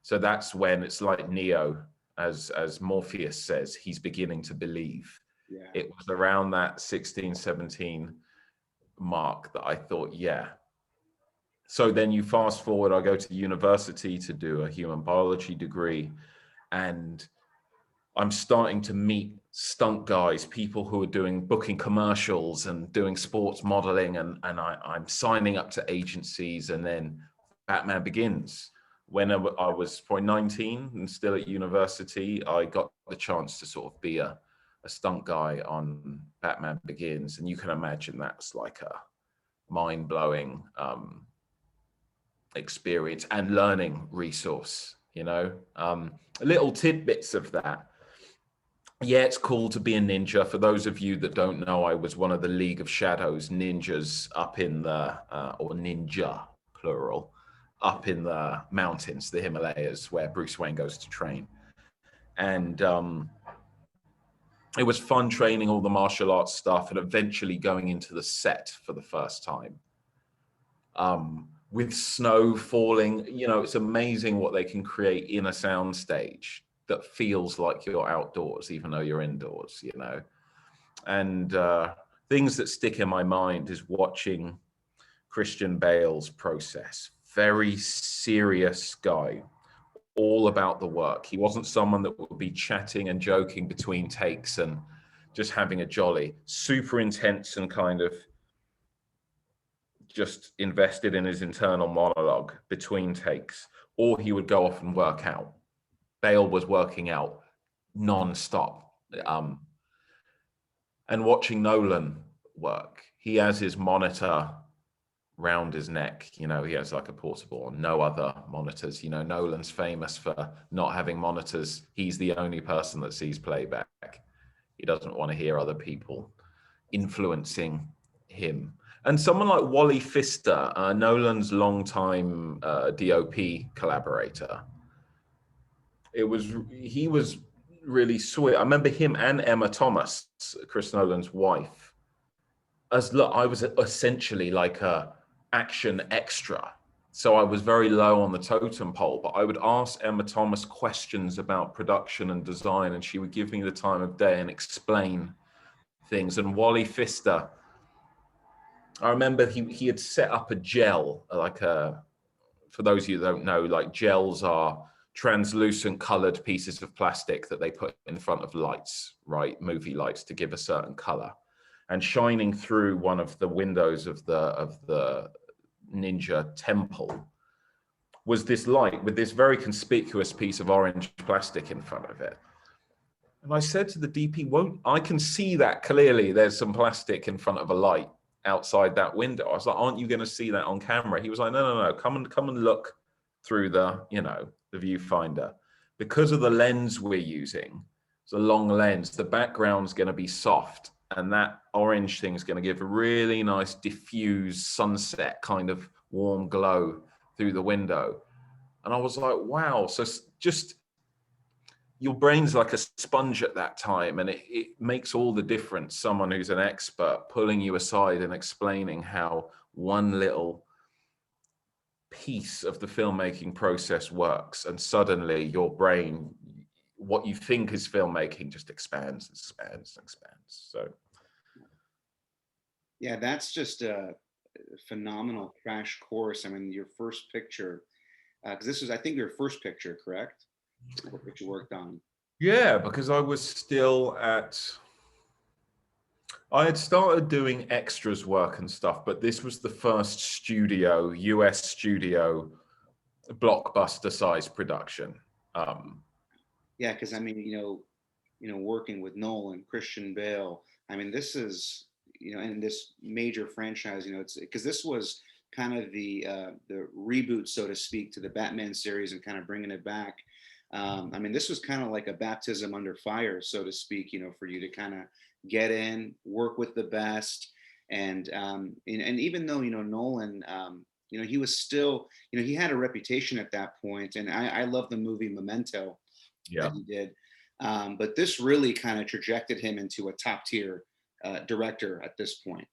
So that's when it's like Neo, as Morpheus says, he's beginning to believe. Yeah. It was around that 16, 17 mark that I thought, yeah. So then you fast forward, I go to university to do a human biology degree, and I'm starting to meet stunt guys, people who are booking commercials and doing sports modeling, and I'm signing up to agencies. And then Batman Begins. When I was probably 19 and still at university, I got the chance to sort of be a stunt guy on Batman Begins. And you can imagine that's like a mind-blowing experience and learning resource, little tidbits of that. Yeah, it's cool to be a ninja. For those of you that don't know, I was one of the League of Shadows ninjas up in the, or ninja, plural, up in the mountains, the Himalayas, where Bruce Wayne goes to train. And it was fun training all the martial arts stuff and eventually going into the set for the first time. With snow falling, it's amazing what they can create in a soundstage that feels like you're outdoors, even though you're indoors, And things that stick in my mind is watching Christian Bale's process. Very serious guy, all about the work. He wasn't someone that would be chatting and joking between takes and just having a jolly. Super intense and kind of just invested in his internal monologue between takes, or he would go off and work out. Bale was working out non-stop. And watching Nolan work, he has his monitor round his neck. He has like a portable and no other monitors. Nolan's famous for not having monitors. He's the only person that sees playback. He doesn't want to hear other people influencing him. And someone like Wally Pfister, Nolan's longtime DOP collaborator, he was really sweet. I remember him and Emma Thomas, Chris Nolan's wife, I was essentially like a action extra. So I was very low on the totem pole, but I would ask Emma Thomas questions about production and design, and she would give me the time of day and explain things. And Wally Pfister, I remember he had set up a gel, for those of you that don't know, like gels are translucent colored pieces of plastic that they put in front of lights, right? Movie lights, to give a certain color. And shining through one of the windows of the ninja temple was this light with this very conspicuous piece of orange plastic in front of it. And I said to the DP, I can see that clearly. There's some plastic in front of a light outside that window. I was like, aren't you going to see that on camera? He was like, no. Come and look through the viewfinder. Because of the lens we're using, it's a long lens, the background's going to be soft. And that orange thing is going to give a really nice diffuse sunset kind of warm glow through the window. And I was like, wow. So just your brain's like a sponge at that time, and it makes all the difference. Someone who's an expert pulling you aside and explaining how one little piece of the filmmaking process works, and suddenly your brain, what you think is filmmaking, just expands and expands and expands. So yeah, that's just a phenomenal crash course. I mean, your first picture, because this was, I think, your first picture, correct? What you worked on. Yeah, because I had started doing extras work and stuff, but this was the first US studio, blockbuster size production. Yeah, because I mean, working with Nolan, Christian Bale. I mean, this is, and this major franchise. It's because this was kind of the reboot, so to speak, to the Batman series and kind of bringing it back. I mean, this was kind of like a baptism under fire, so to speak, for you to kind of get in, work with the best. And even though, Nolan, he was still, he had a reputation at that point. And I love the movie Memento that he did. But this really kind of trajected him into a top tier director at this point.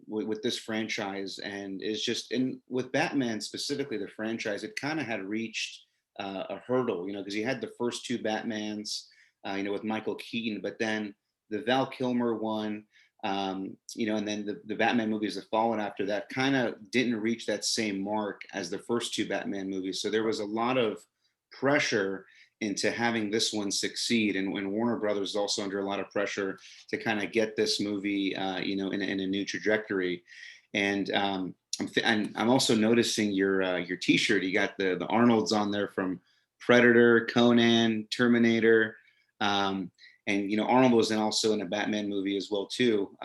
With this franchise, and it's just with Batman specifically, the franchise, it kind of had reached a hurdle, because you had the first two Batmans, with Michael Keaton, but then the Val Kilmer one, and then the Batman movies that followed after that kind of didn't reach that same mark as the first two Batman movies. So there was a lot of pressure into having this one succeed, and when Warner Brothers is also under a lot of pressure to kind of get this movie, in a new trajectory. And I'm also noticing your T-shirt. You got the Arnolds on there from Predator, Conan, Terminator, and Arnold was also in a Batman movie as well too.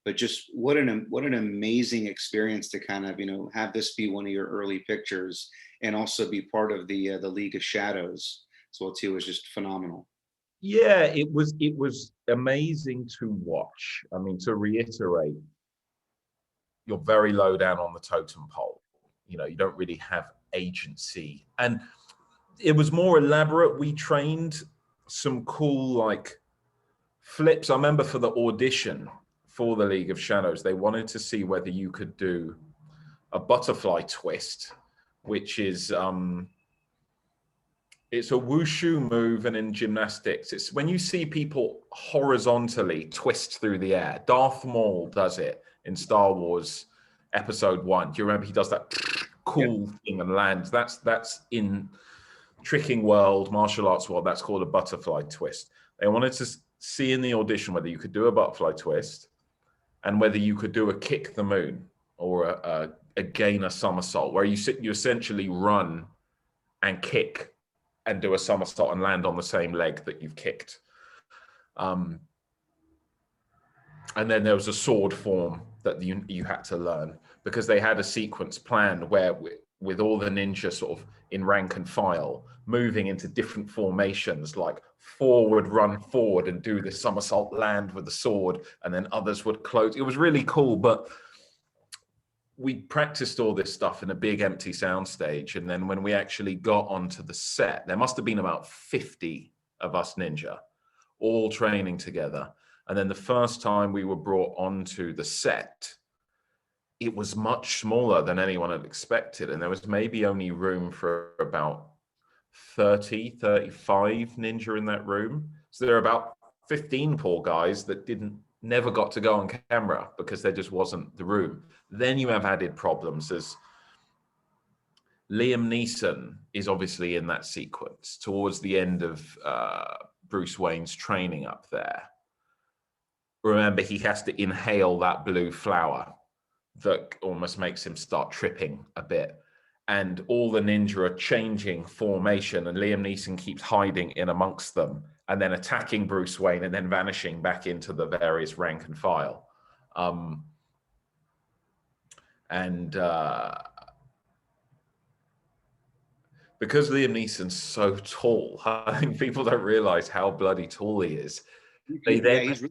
But just what an amazing experience to kind of have this be one of your early pictures, and also be part of the League of Shadows as well too. Is just phenomenal. Yeah, it was amazing to watch. I mean, to reiterate, you're very low down on the totem pole. You don't really have agency. And it was more elaborate. We trained some cool like flips. I remember for the audition for the League of Shadows, they wanted to see whether you could do a butterfly twist, which is it's a wushu move, and in gymnastics, it's when you see people horizontally twist through the air. Darth Maul does it in Star Wars Episode 1. Do you remember he does that cool thing and lands? That's in tricking world, martial arts world, that's called a butterfly twist. They wanted to see in the audition whether you could do a butterfly twist and whether you could do a kick the moon or a gainer somersault, where you essentially run and kick and do a somersault and land on the same leg that you've kicked. And then there was a sword form that you had to learn, because they had a sequence planned where with all the ninja sort of in rank and file, moving into different formations, like forward, run forward and do the somersault land with the sword, and then others would close. It was really cool, but we practiced all this stuff in a big empty soundstage. And then when we actually got onto the set, there must have been about 50 of us ninja, all training together. And then the first time we were brought onto the set, it was much smaller than anyone had expected. And there was maybe only room for about 30, 35 ninja in that room. So there are about 15 poor guys that never got to go on camera because there just wasn't the room. Then you have added problems, as Liam Neeson is obviously in that sequence towards the end of Bruce Wayne's training up there. Remember, he has to inhale that blue flower that almost makes him start tripping a bit. And all the ninja are changing formation, and Liam Neeson keeps hiding in amongst them and then attacking Bruce Wayne and then vanishing back into the various rank and file. Because Liam Neeson's so tall, I think people don't realize how bloody tall he is. They then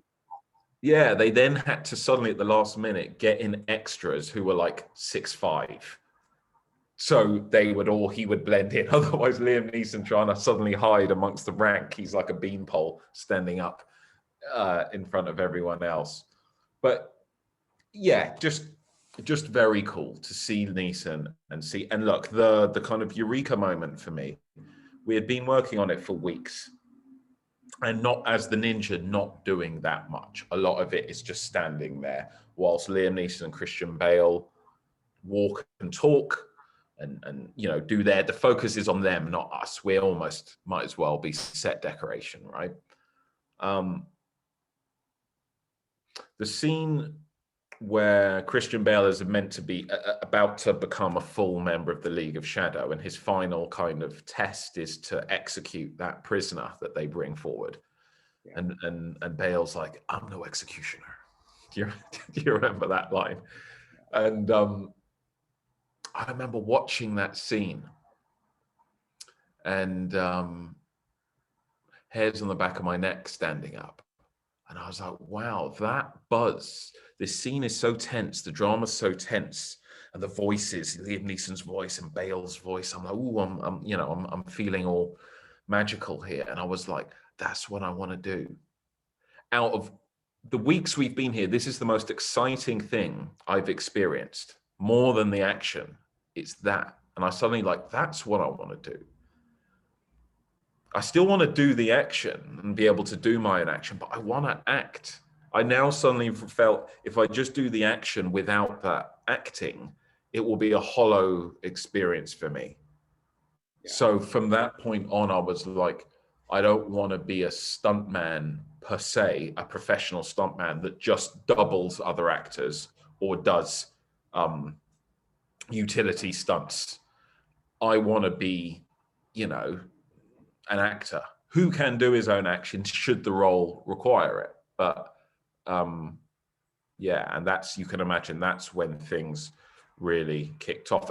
had to suddenly at the last minute get in extras who were like 6'5". So he would blend in. Otherwise, Liam Neeson trying to suddenly hide amongst the rank, he's like a beanpole standing up in front of everyone else. But yeah, just very cool to see Neeson and look, the kind of eureka moment for me. We had been working on it for weeks, and not as the ninja, not doing that much. A lot of it is just standing there whilst Liam Neeson and Christian Bale walk and talk and do the focus is on them, not us. We almost might as well be set decoration, right? The scene where Christian Bale is meant to be about to become a full member of the League of Shadow, and his final kind of test is to execute that prisoner that they bring forward. Yeah. And Bale's like, "I'm no executioner." Do you remember that line? And I remember watching that scene, and hairs on the back of my neck standing up. And I was like, wow, that buzz. This scene is so tense. The drama's so tense. And the voices, Liam Neeson's voice and Bale's voice. I'm like, ooh, I'm feeling all magical here. And I was like, that's what I want to do. Out of the weeks we've been here, this is the most exciting thing I've experienced. More than the action, it's that. And I suddenly that's what I want to do. I still want to do the action and be able to do my own action, but I want to act. I now suddenly felt if I just do the action without that acting, it will be a hollow experience for me. Yeah. So from that point on, I was like, I don't want to be a stuntman per se, a professional stuntman that just doubles other actors or does utility stunts. I want to be, you know, an actor who can do his own action should the role require it. But yeah, and that's, you can imagine that's when things really kicked off.